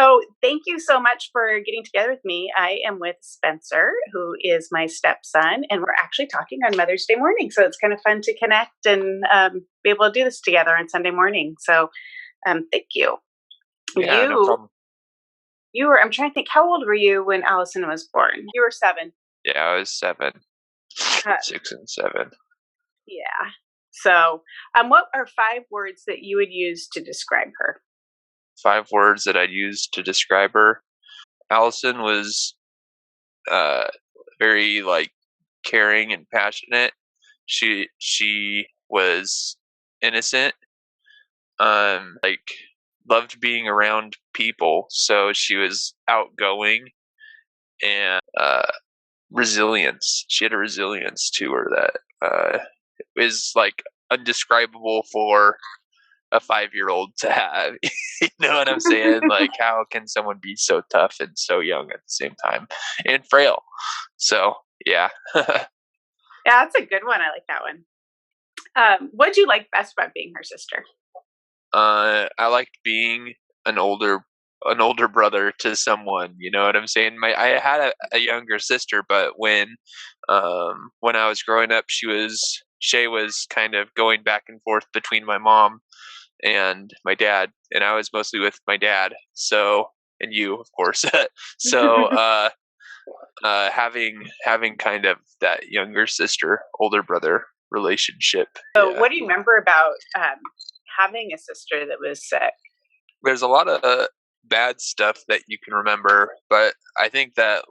So, thank you so much for getting together with me. I am with Spencer, who is my stepson, and we're actually talking on Mother's Day morning. So, it's kind of fun to connect and be able to do this together on Sunday morning. So, thank you. Yeah, no You, problem. you were, I'm trying to think, how old were you when Allison was born? You were 7. Yeah, I was 7, Uh, 6 and 7. yeah. So, what are 5 words that you would use to describe her? 5 words that I'd use to describe her. Allison was uh very caring and passionate. She was innocent, loved being around people, so she was outgoing and resilience. She had a resilience to her that is like undescribable for a 5-year-old to have. You know what I'm saying? Like, how can someone be so tough and so young at the same time and frail? So, yeah. Yeah, that's a good one. I like that one. What do you like best about being her sister? I liked being an older brother to someone. You know what I'm saying? I had a younger sister, but when I was growing up, Shay was kind of going back and forth between my mom and my dad, and I was mostly with my dad. So, and you, of course. So, having kind of that younger sister, older brother relationship. So, Yeah, what do you remember about having a sister that was sick? there's a lot of bad stuff that you can remember, but I think that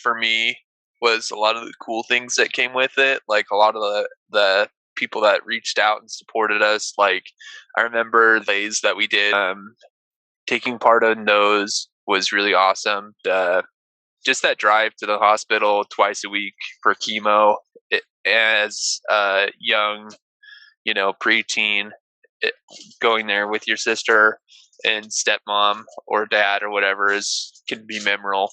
for me was a lot of the cool things that came with it, like a lot of the people that reached out and supported us. Like, I remember the days that we did, taking part in those was really awesome. Just that drive to the hospital twice a week for chemo, as a young, preteen, it, going there with your sister and stepmom or dad or whatever is can be memorable.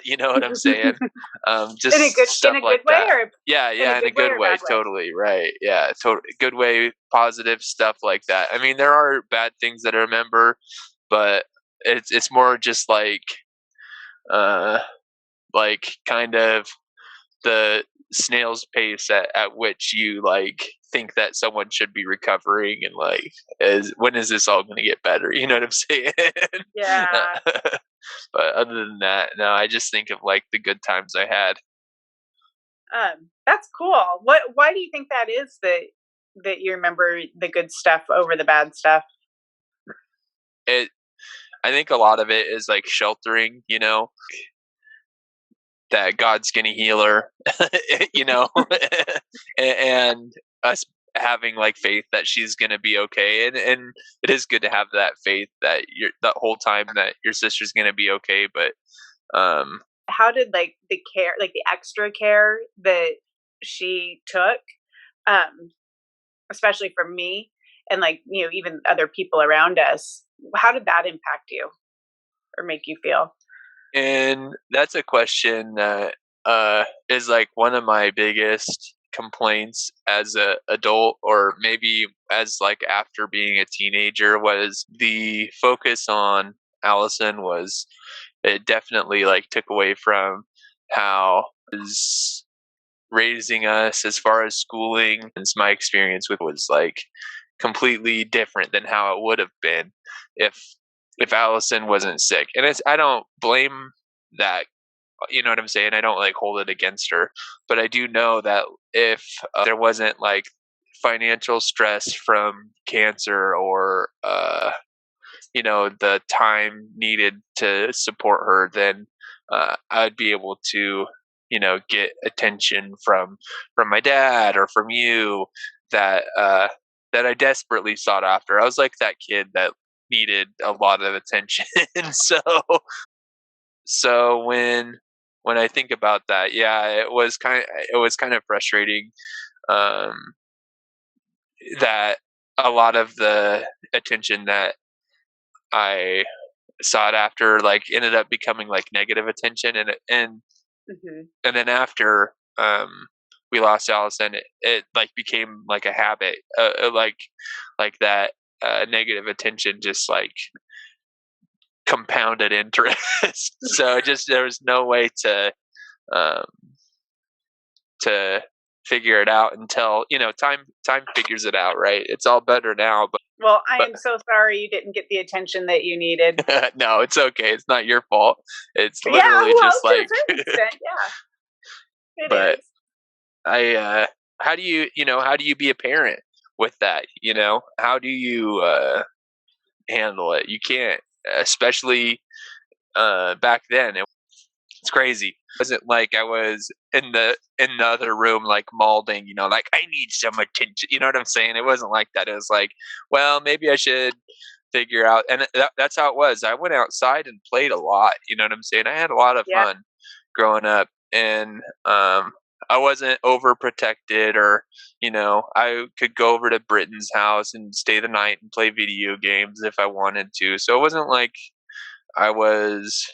You know what I'm saying? In a Just good stuff like way, that. or Yeah, in a yeah, in a good way good or a way, bad way? totally right. Yeah, good way, positive stuff like that. I mean, there are bad things that I remember, but it's more just uh kind of the snail's pace at which you think that someone should be recovering, and is when is this all going to get better, you know what I'm saying? Yeah, But other than that, no, I just think of the good times I had. that's cool. Why do you think that is that you remember the good stuff over the bad stuff? it I think a lot of it is sheltering, that God's gonna heal her, you know, and us having faith that she's gonna be okay, and it is good to have that faith that that whole time that your sister's gonna be okay. But um, How did the care, like the extra care that she took, um, especially from me and even other people around us, how did that impact you or make you feel? and that's a question that is one of my biggest complaints as a adult, or maybe as after being a teenager, was the focus on Allison. Was it definitely took away from how is raising us as far as schooling, and my experience with was completely different than how it would have been if Allison wasn't sick. And I don't blame that, you know what I'm saying? I don't hold it against her, but I do know that if there wasn't financial stress from cancer, or the time needed to support her, then I'd be able to get attention from my dad or from you that that I desperately sought after. I was like that kid that needed a lot of attention. so so when I think about that, yeah, it was kind of frustrating, um, that a lot of the attention that I sought after ended up becoming negative attention, Hmm. and then after we lost Allison, it became a habit, that negative attention just compounded interest. So just there was no way um, to figure it out until time figures it out, right? It's all better now, Well, I but am so sorry you didn't get the attention that you needed. no, it's okay. It's not your fault. It's Yeah, literally well, just to a like, certain extent, yeah, it but is. how do how do you be a parent with that? How do you handle it? You can't, especially back then. It's crazy. It wasn't like I was in the other room like malding, like I need some attention. You know what I'm saying? It wasn't like that. It was like, well, maybe I should figure out, and that's how it was. I went outside and played a lot. You know what I'm saying? I had a lot of Yeah, fun growing up, and I wasn't overprotected, or I could go over to Britain's house and stay the night and play video games if I wanted to. So it wasn't like I was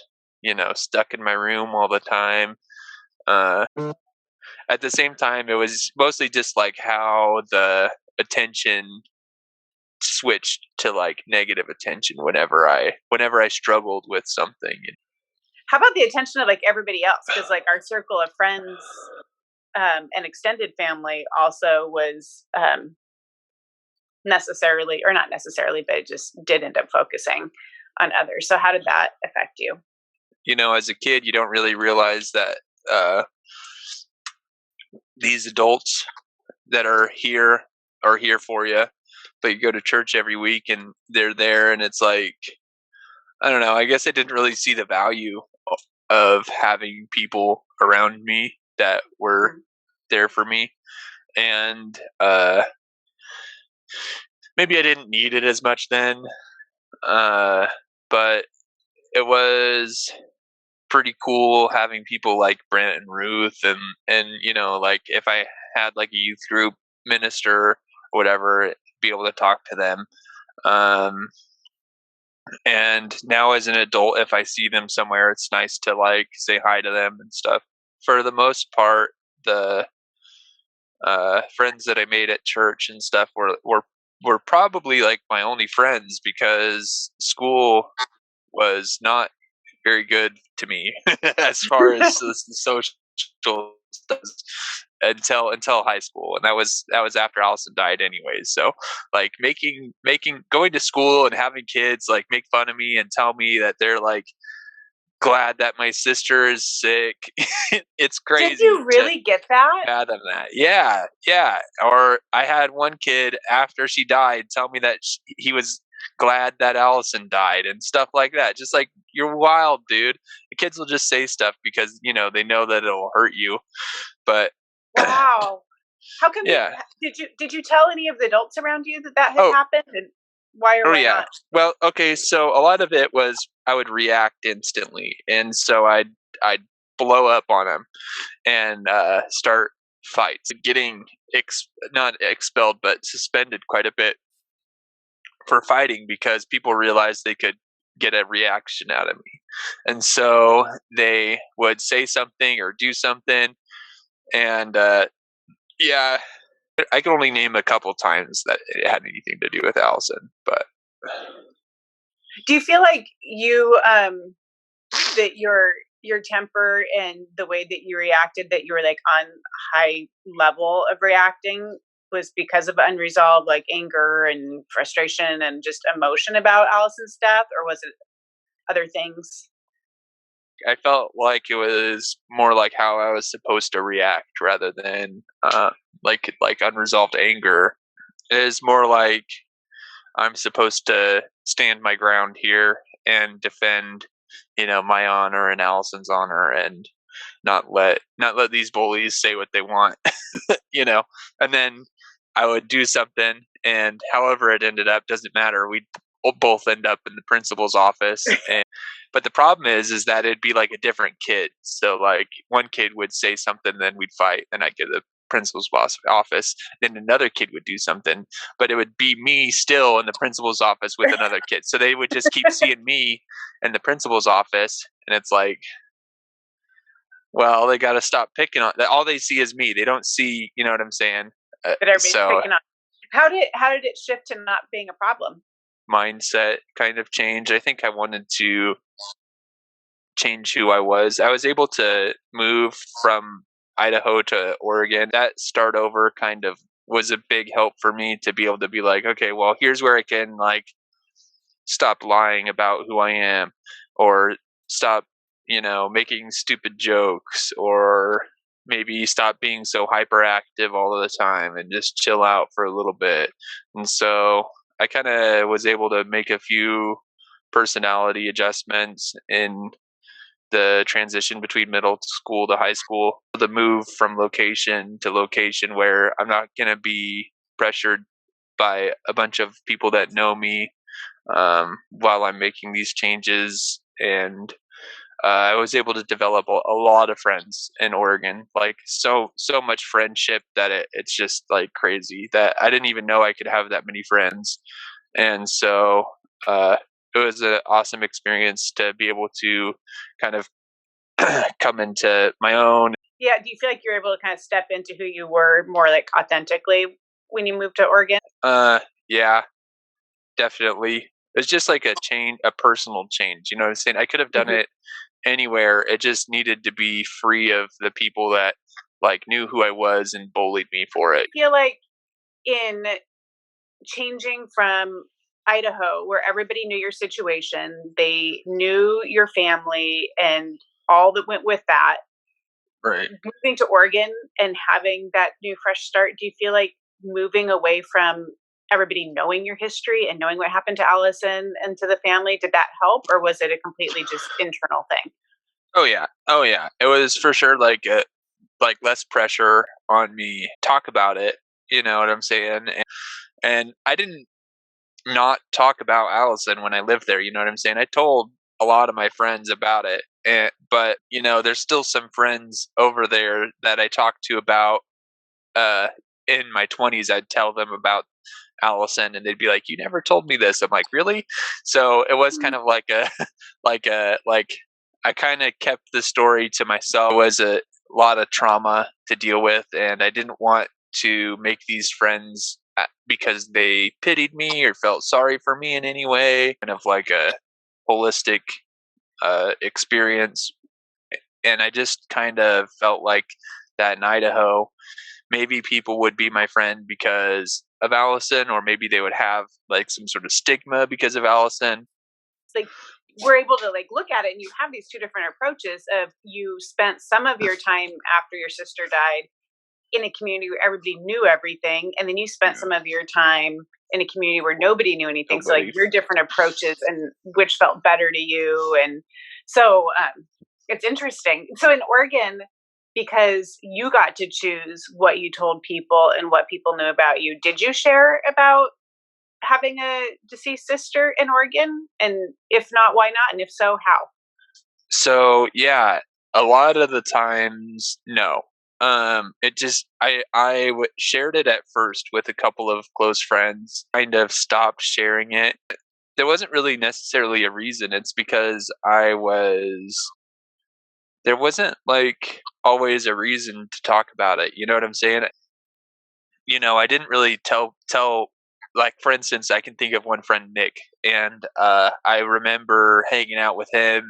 stuck in my room all the time. Uh, at the same time, it was mostly just like how the attention switched to like negative attention whenever I struggled with something. how about the attention of like everybody else? Because like our circle of friends and extended family also was necessarily, or not necessarily, but it just did end up focusing on others. So how did that affect you? As a kid, you don't really realize that uh, these adults that are here for you, but you go to church every week and they're there, and it's like, I don't know. I guess I didn't really see the value of having people around me that were there for me, and maybe I didn't need it as much then, but it was pretty cool having people like Brent and Ruth, and like if I had like a youth group minister or whatever, be able to talk to them. Um, and now as an adult, if I see them somewhere, it's nice to like say hi to them and stuff. For the most part, the friends that I made at church and stuff were probably like my only friends, because school was not very good to me as far as the social stuff until high school, and that was after Allison died anyways. So like making going to school and having kids like make fun of me and tell me that they're like glad that my sister is sick. It's Did crazy you to really get that? fathom that. Yeah, yeah. Or I had one kid after she died tell me that he was glad that Allison died and stuff like that. Just like, you're wild, dude. The kids will just say stuff because they know that it'll hurt you. But Wow. How come you yeah. did you tell any of the adults around you that that had Oh, happened, and why or oh why yeah. not? Well, okay. So a lot of it was I would react instantly, and so I'd blow up on him and start fights, getting not expelled but suspended quite a bit for fighting, because people realized they could get a reaction out of me, and so they would say something or do something, and yeah, I can only name a couple times that it had anything to do with Allison, but Do you feel like you that your temper and the way that you reacted, that you were like on high level of reacting, was because of unresolved like anger and frustration and just emotion about Allison's death, or was it other things? I felt like it was more like how I was supposed to react rather than like unresolved anger. It is more like I'm supposed to stand my ground here and defend, my honor and Allison's honor, and not let these bullies say what they want, you know. And then I would do something, and however it ended up doesn't matter. We'd both end up in the principal's office, and but the problem is that it'd be like a different kid. So like one kid would say something, then we'd fight, and I'd get the principal's boss office. Then another kid would do something, but it would be me still in the principal's office with another kid. So they would just keep seeing me in the principal's office, and it's like, well, they got to stop picking on that. All they see is me. They don't see, you know what I'm saying? That everybody's So picking on. How did it shift to not being a problem? mindset kind of change. I think I wanted to change who I was. I was able to move from Idaho to Oregon. That start over kind of was a big help for me to be able to be like, okay, well, here's where I can like stop lying about who I am, or stop, making stupid jokes, or maybe stop being so hyperactive all of the time and just chill out for a little bit. And so I kind of was able to make a few personality adjustments in the transition between middle school to high school, the move from location to location where I'm not going to be pressured by a bunch of people that know me while I'm making these changes. And I was able to develop a lot of friends in Oregon, like so much friendship that it's just like crazy that I didn't even know I could have that many friends. And so it was an awesome experience to be able to kind of come into my own. Yeah. Do you feel like you're able to kind of step into who you were more like authentically when you moved to Oregon? Yeah, definitely. It's just like a change, a personal change. You know what I'm saying? I could have done Mhm. it anywhere. It just needed to be free of the people that like knew who I was and bullied me for it. I feel like in changing from Idaho, where everybody knew your situation, they knew your family and all that went with that, Right. moving to Oregon and having that new fresh start, do you feel like moving away from everybody knowing your history and knowing what happened to Allison and to the family, did that help, or was it a completely just internal thing? Oh yeah. Oh yeah. It was for sure like less pressure on me. Talk about it. You know what I'm saying? And I didn't not talk about Allison when I lived there. You know what I'm saying? I told a lot of my friends about it, but there's still some friends over there that I talk to about. Uh, in my 20s, I'd tell them about Allison, and they'd be like, "You never told me this." I'm like, "Really?" So it was kind of like a, like I kind of kept the story to myself. It was a lot of trauma to deal with, and I didn't want to make these friends because they pitied me or felt sorry for me in any way. Kind of like a holistic experience, and I just kind of felt like that in Idaho maybe people would be my friend because of Allison, or maybe they would have like some sort of stigma because of Allison. It's like we're able to like look at it and you have these two different approaches of you spent some of your time after your sister died in a community where everybody knew everything, and then you spent Yeah, some of your time in a community where nobody knew anything, so like nobody. your different approaches and which felt better to you. And so it's interesting. So in Oregon, because you got to choose what you told people and what people knew about you, did you share about having a deceased sister in Oregon? And if not, why not? And if so, how? So yeah, a lot of the times, no. It just shared it at first with a couple of close friends. Kind of stopped sharing it. There wasn't really necessarily a reason. It's because there wasn't like always a reason to talk about it. You know what I'm saying? I didn't really tell like for instance, I can think of one friend, Nick, and I remember hanging out with him,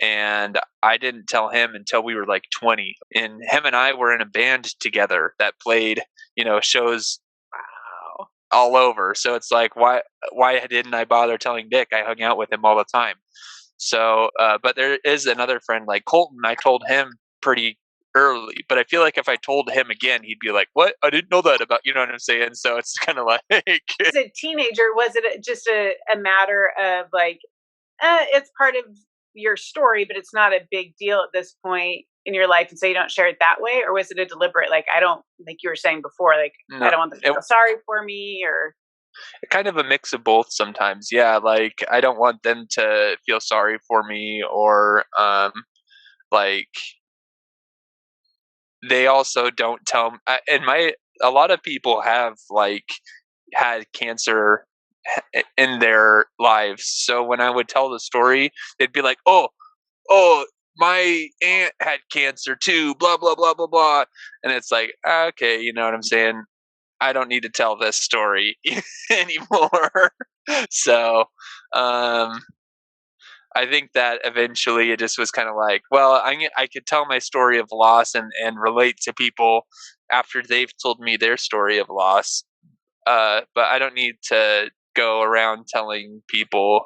and I didn't tell him until we were like 20. And him and I were in a band together that played, shows Wow. all over. So it's like why didn't I bother telling Nick? I hung out with him all the time. So, but there is another friend like Colton. I told him pretty early, but I feel like if I told him again, he'd be like, "What? I didn't know that about." You know what I'm saying? So it's kind of like, As a teenager, was it just a matter of like, it's part of your story, but it's not a big deal at this point in your life, and so you don't share it that way? Or was it a deliberate, like, I don't, like you were saying before, like, I no, don't want them to it, feel sorry for me, or kind of a mix of both sometimes. Yeah, like I don't want them to feel sorry for me, or like they also don't tell. And a lot of people have like had cancer in their lives. So when I would tell the story, they'd be like, "Oh, my aunt had cancer too, blah blah blah blah blah." And it's like, okay, you know what I'm saying? I don't need to tell this story anymore. So, um, I think that eventually it just was kind of like, well, I could tell my story of loss and relate to people after they've told me their story of loss. But I don't need to go around telling people,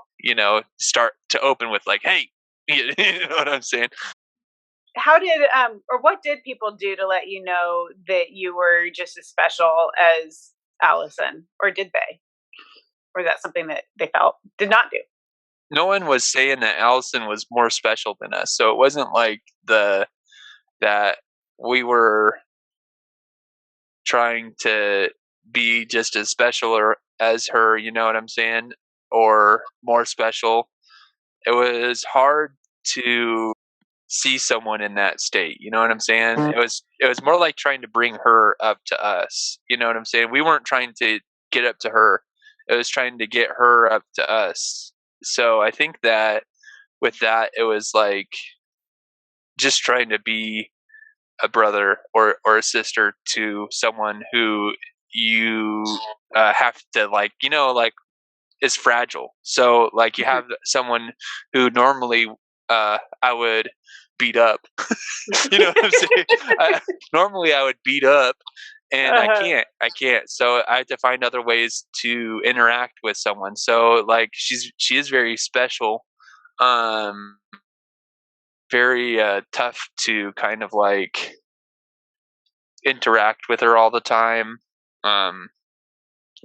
start to open with like, hey, you know what I'm saying? How did or what did people do to let you know that you were just as special as Allison, or did they? Or is that something that they felt did not do? No one was saying that Allison was more special than us. So it wasn't like that we were trying to be just as special or as her, you know what I'm saying? Or more special. It was hard to see someone in that state, you know what I'm saying? It was more like trying to bring her up to us. You know what I'm saying? We weren't trying to get up to her. It was trying to get her up to us. So I think that with that it was like just trying to be a brother or a sister to someone who you have to like like is fragile. So like you have someone who normally I would beat up. You know what I'm saying? Normally I would beat up, and I Uh-huh. can't. I can't. So I have to find other ways to interact with someone. So like she is very special. Um, very tough to kind of like interact with her all the time. Um,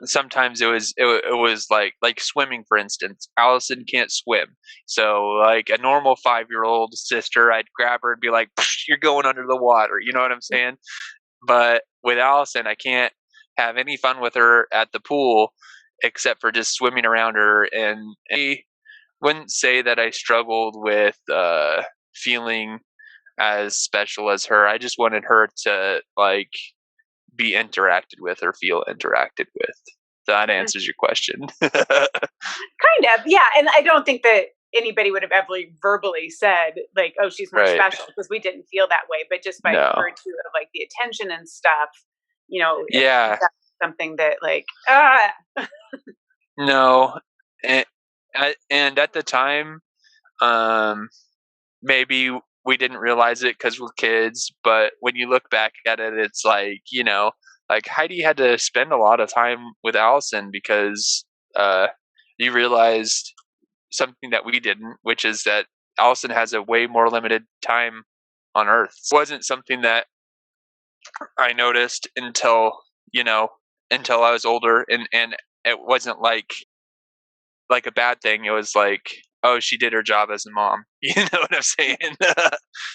Sometimes it was like swimming, for instance. Allison can't swim, so like a normal 5-year old sister, I'd grab her and be like, "You're going under the water." You know what I'm saying? But with Allison, I can't have any fun with her at the pool except for just swimming around her. And I wouldn't say that I struggled with feeling as special as her. I just wanted her to like be interacted with or feel interacted with. That answers your question. Kind of, yeah. And I don't think that anybody would have ever verbally said like, "Oh, she's more Right. special," because we didn't feel that way. But just by No. virtue of like the attention and stuff, if Yeah. that's something that like, No. And, and at the time, um, maybe we didn't realize it because we're kids. But when you look back at it, it's like like Heidi had to spend a lot of time with Allison because uh, you realized something that we didn't, which is that Allison has a way more limited time on Earth. It wasn't something that I noticed you know, until I was older, and it wasn't like a bad thing. It was like, oh, she did her job as a mom. You know what I'm saying? yeah.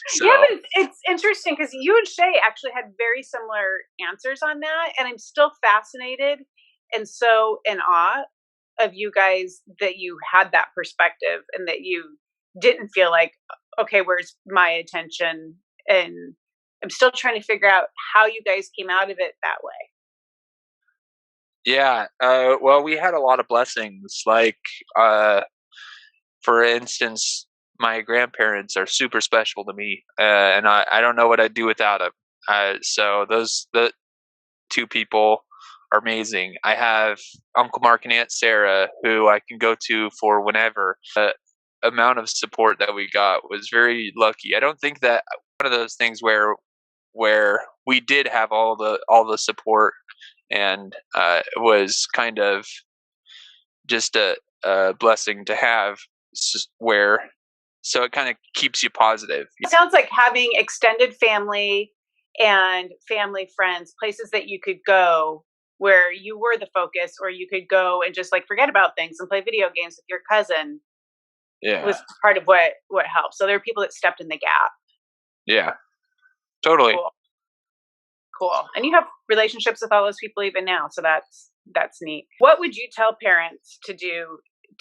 So But it's interesting because you and Shay actually had very similar answers on that, and I'm still fascinated and so in awe of you guys that you had that perspective and that you didn't feel like, okay, where's my attention? And I'm still trying to figure out how you guys came out of it that way. yeah, well, we had a lot of blessings. Like, for instance, my grandparents are super special to me, and I don't know what I'd do without them. So the two people are amazing. I have Uncle Mark and Aunt Sarah who I can go to for whenever. Amount of support that we got was very lucky. I don't think that one of those things where we did have all the support, and it was kind of just a blessing to have where so it kind of keeps you positive. It sounds like having extended family and family friends, places that you could go where you were the focus, or you could go and just like forget about things and play video games with your cousin Yeah, was part of what helped. So there are people that stepped in the gap. yeah, totally. Cool. Cool. And you have relationships with all those people even now, so that's neat. What would you tell parents to do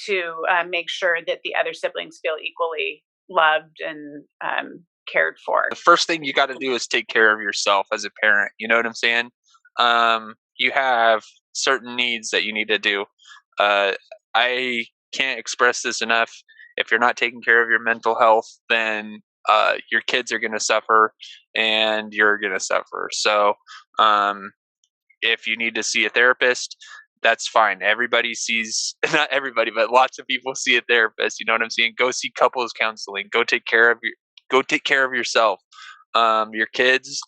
to make sure that the other siblings feel equally loved and cared for? The first thing you got to do is take care of yourself as a parent. You know what I'm saying? You have certain needs that you need to do. Uh, I can't express this enough. If you're not taking care of your mental health, then your kids are going to suffer, and you're going to suffer. So, if you need to see a therapist, that's fine. Everybody sees, not everybody, but lots of people see a therapist. You know what I'm saying? Go see couples counseling. Go take care of yourself. Your kids,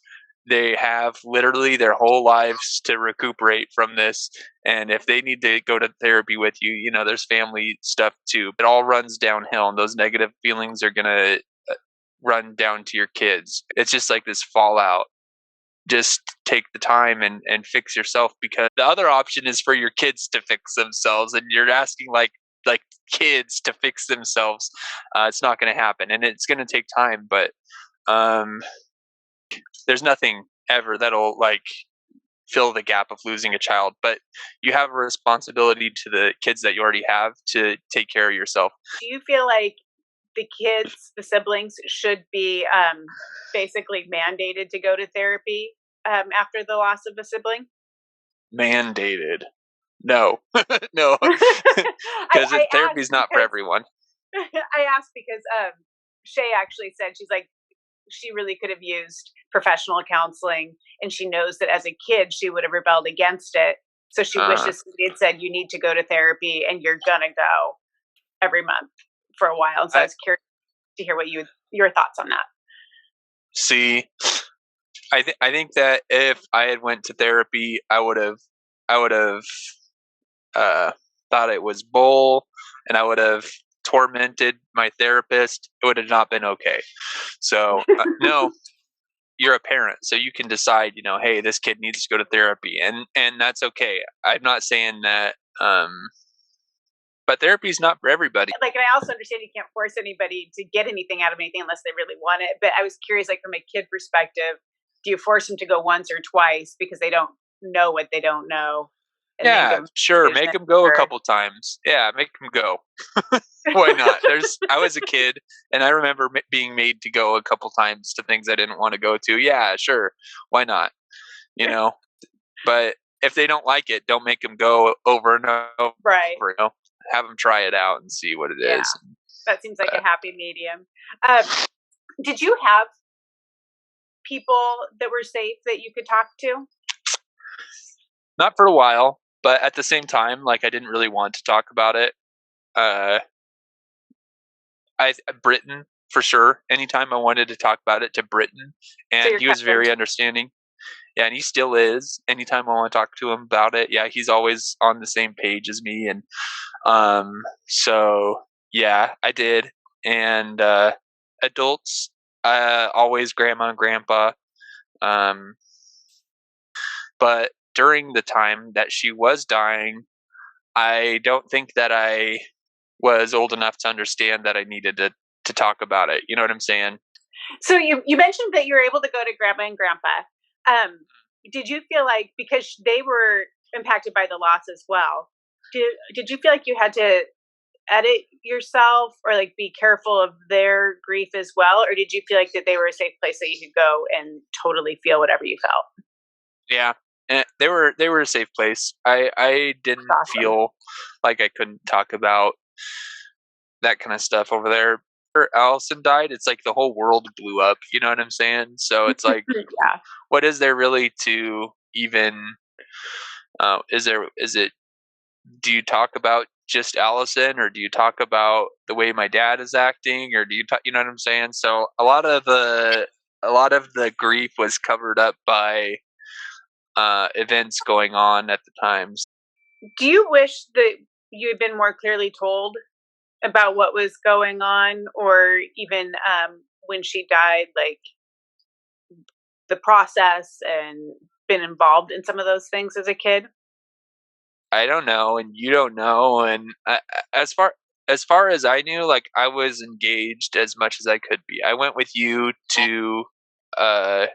they have literally their whole lives to recuperate from this. And if they need to go to therapy with you, you know, there's family stuff too. It all runs downhill, and those negative feelings are going to run down to your kids. It's just like this fallout. Just take the time and fix yourself, because the other option is for your kids to fix themselves, and you're asking like kids to fix themselves. It's not going to happen, and it's going to take time, but um there's nothing ever that'll like fill the gap of losing a child. But you have a responsibility to the kids that you already have to take care of yourself. Do you feel like the kids, the siblings, should be basically mandated to go to therapy after the loss of a sibling? Mandated? No. No. Because I therapy asked is not for because everyone. I asked because Shay actually said she's like she really could have used professional counseling, and she knows that as a kid she would have rebelled against it. So she uh wishes somebody had said you need to go to therapy and you're gonna go every month for a while. And so I I was curious to hear what your thoughts on that. see. I think that if I had went to therapy, I would have uh, thought it was bull, and I would have tormented my therapist. It would have not been okay. So no, you're a parent, so you can decide. You know, hey, this kid needs to go to therapy, and that's okay. I'm not saying that. But therapy is not for everybody. Like, and I also understand you can't force anybody to get anything out of anything unless they really want it. But I was curious, like from a kid perspective, do you force them to go once or twice because they don't know what they don't know, and then Yeah, give them sure. vision? Make them go a Or couple times. Yeah, make them go. Why not? I was a kid, and I remember being made to go a couple times to things I didn't want to go to. Yeah, sure. Why not? You know, but if they don't like it, don't make them go over and over. right, You know, have them try it out and see what it yeah, is. that seems like Uh, a happy medium. Um, did you have people that were safe that you could talk to? Not for a while, but at the same time, like I didn't really want to talk about it. Uh, Britain for sure. Anytime I wanted to talk about it to Britain, So and your he was cousin, very understanding. Yeah, and he still is. Anytime I want to talk to him about it, yeah, he's always on the same page as me, and so yeah, I did. And adults, always grandma and grandpa. Um, but during the time that she was dying, I don't think that I was old enough to understand that I needed to talk about it. You know what I'm saying? so you mentioned that you were able to go to grandma and grandpa. Um, did you feel like because they were impacted by the loss as well? Did you feel like you had to edit yourself or like be careful of their grief as well, or did you feel like that they were a safe place that you could go and totally feel whatever you felt? Yeah, and they were a safe place. I didn't That's awesome. feel like I couldn't talk about that kind of stuff over there. After Allison died, it's like the whole world blew up. You know what I'm saying? So it's like, Yeah. what is there really to even? Is it? Do you talk about just Allison, or do you talk about the way my dad is acting, or do you talk? You know what I'm saying? So a lot of the grief was covered up by events going on at the times. Do you wish that you had been more clearly told about what was going on, or even when she died, like the process and been involved in some of those things as a kid? I don't know, and you don't know, and as far as I knew, like I was engaged as much as I could be. I went with you uh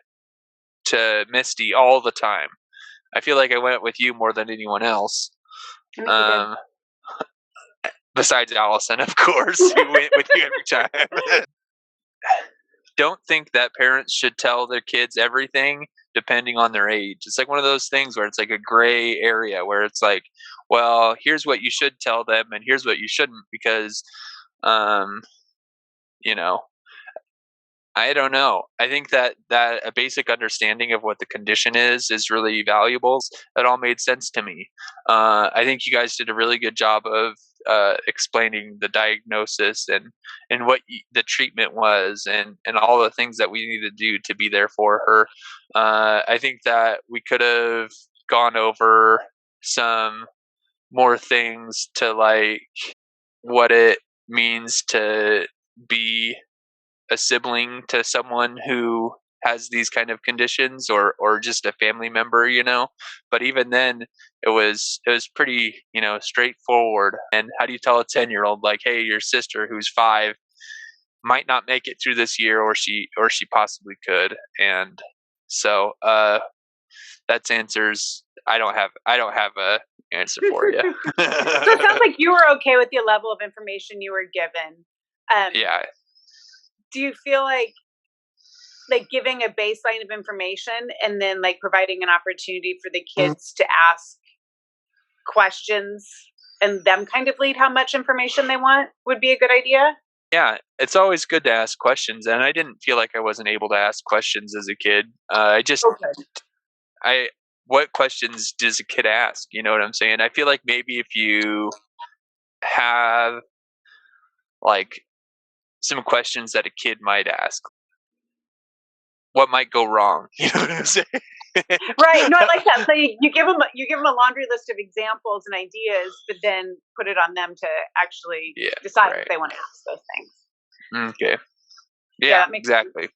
to Misty all the time. I feel like I went with you more than anyone else. I think you did. Um, Besides Allison, of course, who went with you every time. Don't think that parents should tell their kids everything depending on their age. It's like one of those things where it's like a gray area where it's like, well, here's what you should tell them and here's what you shouldn't, because um, you know, I don't know. I think that a basic understanding of what the condition is really valuable. That all made sense to me. I think you guys did a really good job of explaining the diagnosis and what the treatment was and all the things that we need to do to be there for her. I think that we could have gone over some more things to like what it means to be a sibling to someone who has these kind of conditions or just a family member, but even then it was pretty, straightforward. And how do you tell a 10-year-old like, hey, your sister who's 5 might not make it through this year, or she possibly could. And so that's answers. I don't have a answer for you. So it sounds like you were okay with the level of information you were given. Yeah. Do you feel like giving a baseline of information and then like providing an opportunity for the kids to ask questions and them kind of lead how much information they want would be a good idea? Yeah, it's always good to ask questions, and I didn't feel like I wasn't able to ask questions as a kid. I just, Okay. I, what questions does a kid ask? You know what I'm saying? I feel like maybe if you have like some questions that a kid might ask, what might go wrong? You know what I'm saying? Right. No, I like that. So you give them a laundry list of examples and ideas, but then put it on them to actually Yeah, decide if right. they want to ask those things. Okay. Yeah, Yeah, that makes sense. exactly.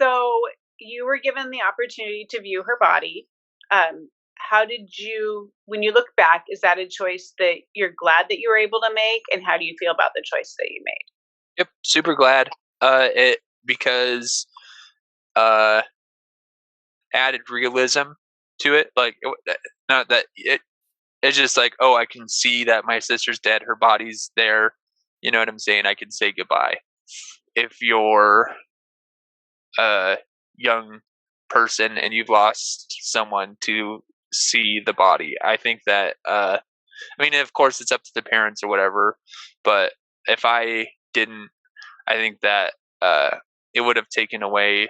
So you were given the opportunity to view her body. How did you, when you look back, is that a choice that you're glad that you were able to make? And how do you feel about the choice that you made? Yep, super glad. It because uh added realism to it. Like, not that it's just like, oh, I can see that my sister's dead. Her body's there. You know what I'm saying? I can say goodbye. If you're a young person and you've lost someone to see the body, I think that, I mean, of course, it's up to the parents or whatever. But if I didn't, I think that it would have taken away,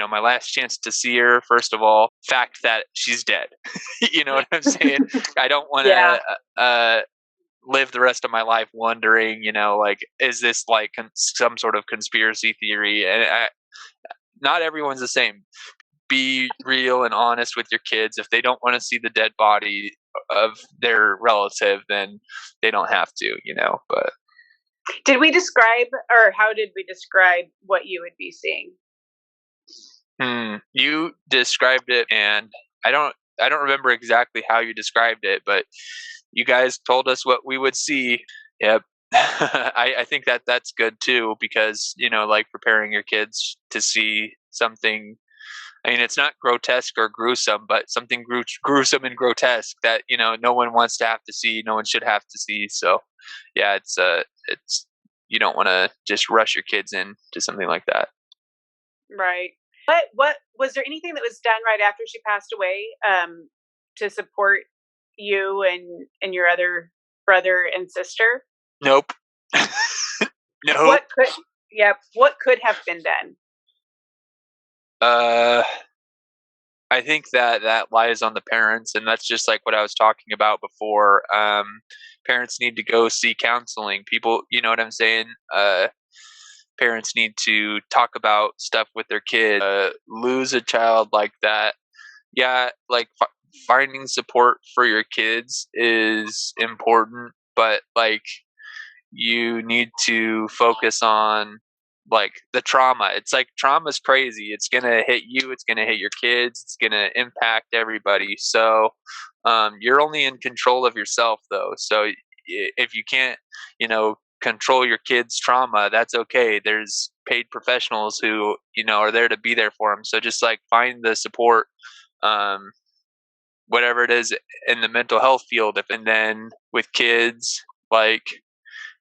my last chance to see her. First of all, fact that she's dead. You know what I'm saying? I don't want Yeah. to live the rest of my life wondering, like, is this like some sort of conspiracy theory? And not everyone's the same. Be real and honest with your kids. If they don't want to see the dead body of their relative, then they don't have to, But Did we describe, or how did we describe what you would be seeing? you described it, and I don't. I don't remember exactly how you described it, but you guys told us what we would see. Yep. I think that that's good too, because like preparing your kids to see something. I mean, it's not grotesque or gruesome, but something gruesome and grotesque that no one wants to have to see, no one should have to see. So, yeah, it's you don't want to just rush your kids into something like that. Right. What was there anything that was done right after she passed away to support you and your other brother and sister? Nope. Nope. What could Yep, what could have been done? Uh, I think that that lies on the parents, and that's just like what I was talking about before. Parents need to go see counseling. People, you know what I'm saying? Parents need to talk about stuff with their kids. Lose a child like that, yeah, like finding support for your kids is important, but like you need to focus on like the trauma. It's like trauma's crazy. It's gonna hit you. It's gonna hit your kids. It's gonna impact everybody. So you're only in control of yourself, though. So if you can't, control your kids' trauma, that's okay. There's paid professionals who are there to be there for them. So just like find the support, um, whatever it is in the mental health field. And then with kids, like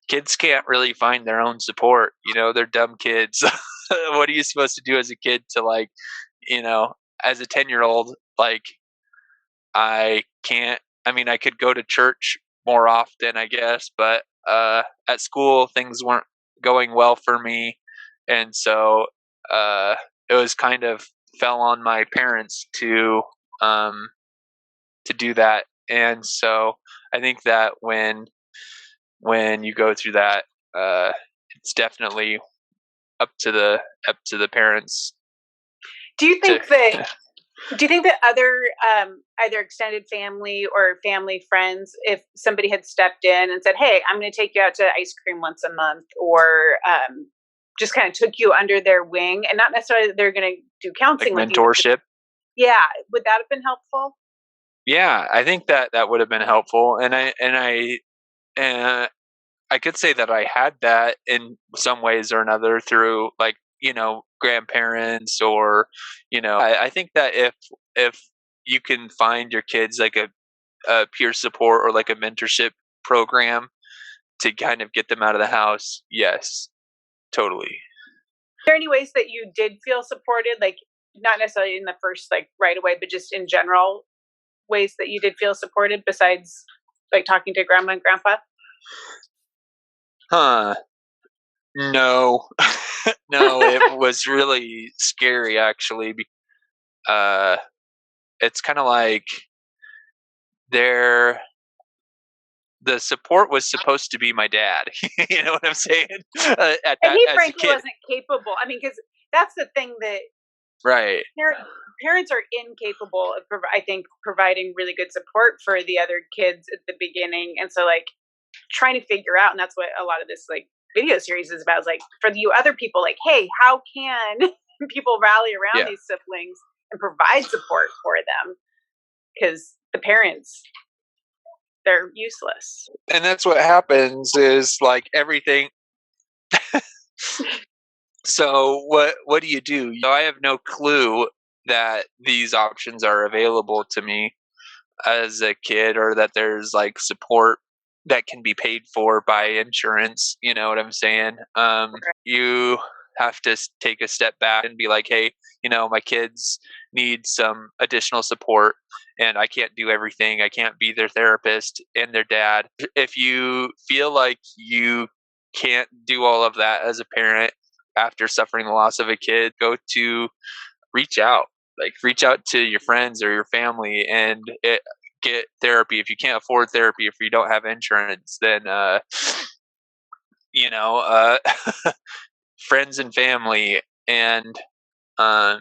kids can't really find their own support. They're dumb kids. What are you supposed to do as a kid to like, you know, as a 10-year-old, like I can't, I mean, I could go to church more often, I guess, but at school things weren't going well for me. and so it was kind of fell on my parents um, to do that. And so I think that when you go through that, it's definitely up to the parents Do you to. think that Do you think that other, either extended family or family friends, if somebody had stepped in and said, "Hey, I'm going to take you out to ice cream once a month," or just kind of took you under their wing, and not necessarily that they're going to do Like counseling with you, but just, mentorship. yeah, would that have been helpful? Yeah, I think that that would have been helpful, and I could say that I had that in some ways or another through, like, grandparents, or I think that if you can find your kids like a peer support or like a mentorship program to kind of get them out of the house, yes, totally. Are there any ways that you did feel supported, like not necessarily in the first, like right away, but just in general, ways that you did feel supported besides like talking to grandma and grandpa? Huh? No, no, it was really scary actually. Uh, it's kind of like there the support was supposed to be my dad. You know what I'm saying? At And that he as a frankly kid, wasn't capable. I mean, because that's the thing that right? Par- parents are incapable of, I think, providing really good support for the other kids at the beginning, and so like trying to figure out, and that's what a lot of this like video series is about. Is like for you other people, like, hey, how can people rally around Yeah, these siblings and provide support for them? Because the parents, they're useless. and that's what happens is like everything. So what do you do? I have no clue that these options are available to me as a kid, or that there's like support that can be paid for by insurance. You know what I'm saying? You have to take a step back and be like, hey, my kids need some additional support, and I can't do everything. I can't be their therapist and their dad. If you feel like you can't do all of that as a parent after suffering the loss of a kid, go to reach out. Like, reach out to your friends or your family and get therapy. If you can't afford therapy, if you don't have insurance, then you know, uh, friends and family, and um,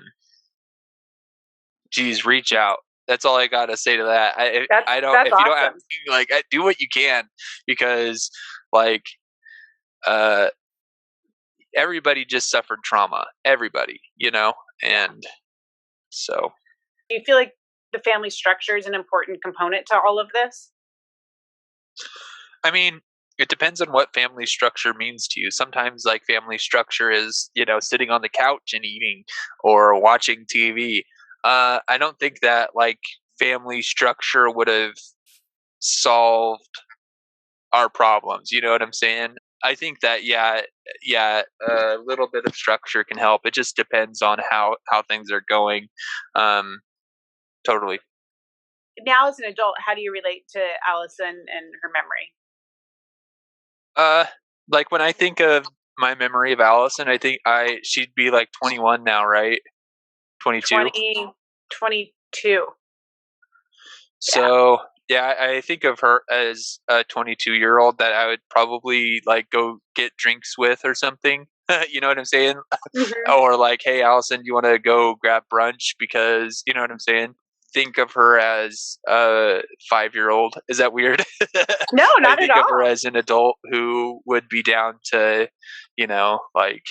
geez, reach out. That's all I gotta say to that. I don't. That's If you don't have, awesome. like, do what you can, because like uh, everybody just suffered trauma. Everybody, and so. Do you feel like the family structure is an important component to all of this? I mean, it depends on what family structure means to you. Sometimes, like, family structure is, sitting on the couch and eating or watching TV. I don't think that, like, family structure would have solved our problems. You know what I'm saying? I think that, yeah, a little bit of structure can help. It just depends on how things are going. Um, totally. Now, as an adult, how do you relate to Allison and her memory? Uh, like, when I think of my memory of Allison, I think I she'd be like 21 now, right? 22. 2022. Yeah. So, yeah, I think of her as a 22-year-old that I would probably like go get drinks with or something. You know what I'm saying? Hmm. Or like, hey, Allison, do you want to go grab brunch? Because, you know what I'm saying? Think of her as a 5-year-old. Is that weird? No, I not at think of her all. as an adult who would be down to, like,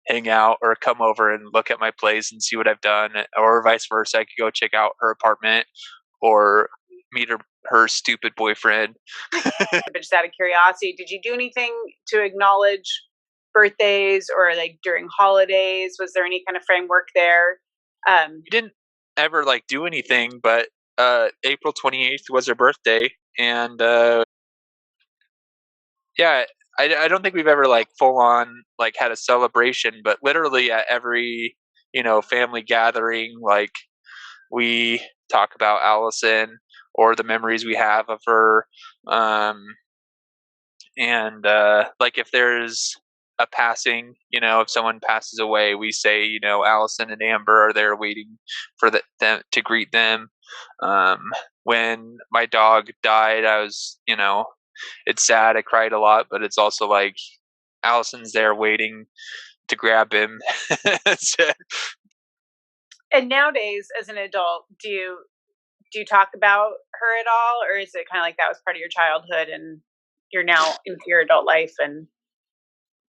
hang out or come over and look at my place and see what I've done, or vice versa. I could go check out her apartment or meet her stupid boyfriend. But just out of curiosity, did you do anything to acknowledge birthdays or like during holidays? Was there any kind of framework there? Um, We didn't ever like do anything, but April 28th was her birthday, and yeah, I don't think we've ever like full on like had a celebration, but literally at every family gathering, like, we talk about Allison or the memories we have of her. And like, if there's a passing, if someone passes away, we say, Allison and Amber are there waiting for them to greet them. When my dog died, I was, it's sad. I cried a lot, but it's also like Allison's there waiting to grab him. And nowadays, as an adult, do you talk about her at all, or is it kind of like that was part of your childhood and you're now into your adult life? And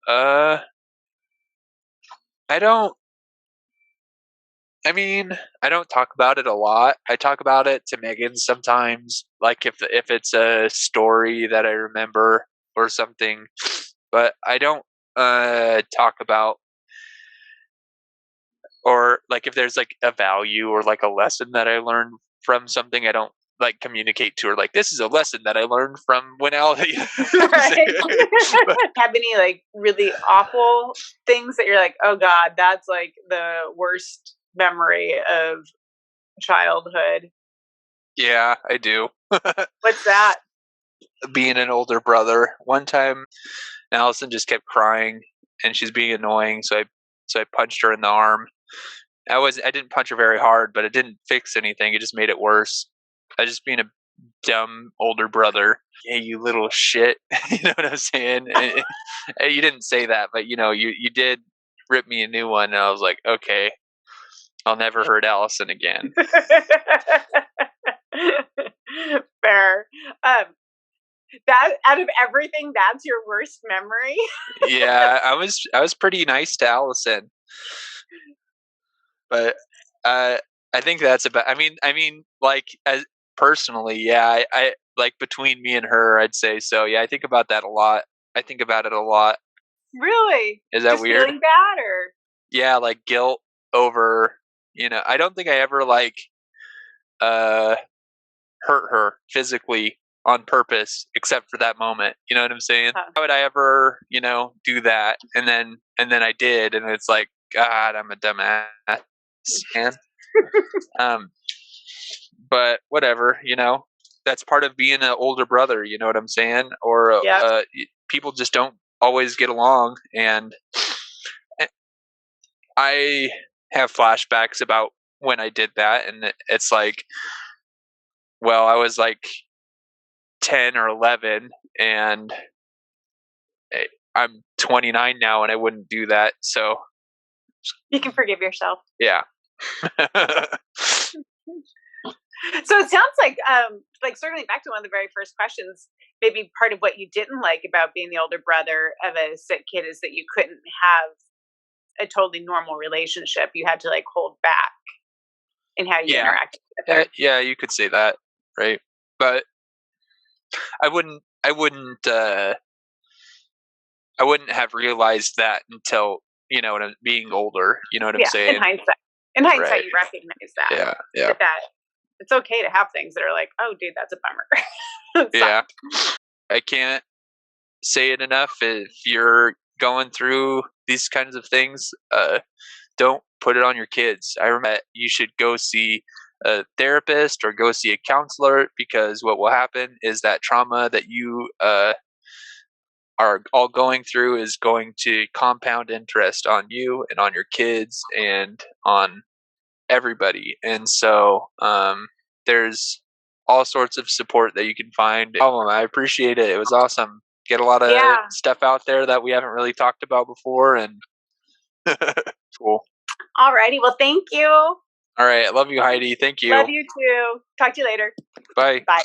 uh, I don't. I mean, I don't talk about it a lot. I talk about it to Megan sometimes, like if it's a story that I remember or something, but I don't talk about, or like if there's like a value or like a lesson that I learned from something, I don't like communicate to her like this is a lesson that I learned from when Al. right? Have any like really awful things that you're like, oh God, that's like the worst memory of childhood? Yeah, I do. What's that? Being an older brother, one time Allison just kept crying and she's being annoying, so I punched her in the arm. I didn't punch her very hard, but it didn't fix anything. It just made it worse. I was just being a dumb older brother. Hey, you little shit. You know what I'm saying? You didn't say that, but you did rip me a new one, and I was like, okay, I'll never hurt Allison again. Fair. That out of everything, that's your worst memory. Yeah, I was pretty nice to Allison, but I think that's about. I mean, like as personally, yeah, I like between me and her, I'd say so. Yeah, I think about that a lot. I think about it a lot. Really? Is that Just weird? feeling bad, or Yeah, like guilt over. I don't think I ever like uh hurt her physically on purpose, except for that moment. You know what I'm saying? huh. How would I ever, do that? And then I did, and it's like, God, I'm a dumbass, man. Um, but whatever, that's part of being an older brother. You know what I'm saying? Or Yep. people just don't always get along, and I have flashbacks about when I did that, and it's like, well, I was like 10 or 11, and I'm 29 now, and I wouldn't do that. So You can forgive yourself. yeah. So it sounds like circling back to one of the very first questions, maybe part of what you didn't like about being the older brother of a sick kid is that you couldn't have a totally normal relationship. You had to like hold back in how you Yeah. interacted with her. Yeah, you could say that, right? But I wouldn't have realized that until when I'm being older. You know what I'm Yeah, saying? in hindsight, Right. you recognize that Yeah. Yeah. that it's okay to have things that are like, oh, dude, that's a bummer. Yeah. I can't say it enough. If you're going through these kinds of things, don't put it on your kids. I remember you should go see a therapist or go see a counselor, because what will happen is that trauma that you are all going through is going to compound interest on you and on your kids and on everybody. And so there's all sorts of support that you can find. I appreciate it. It was awesome. Get a lot of Yeah. stuff out there that we haven't really talked about before, and cool. Alrighty. Well, thank you. All right. I love you, Heidi. Thank Love you. you too. Talk to you later. Bye. Bye.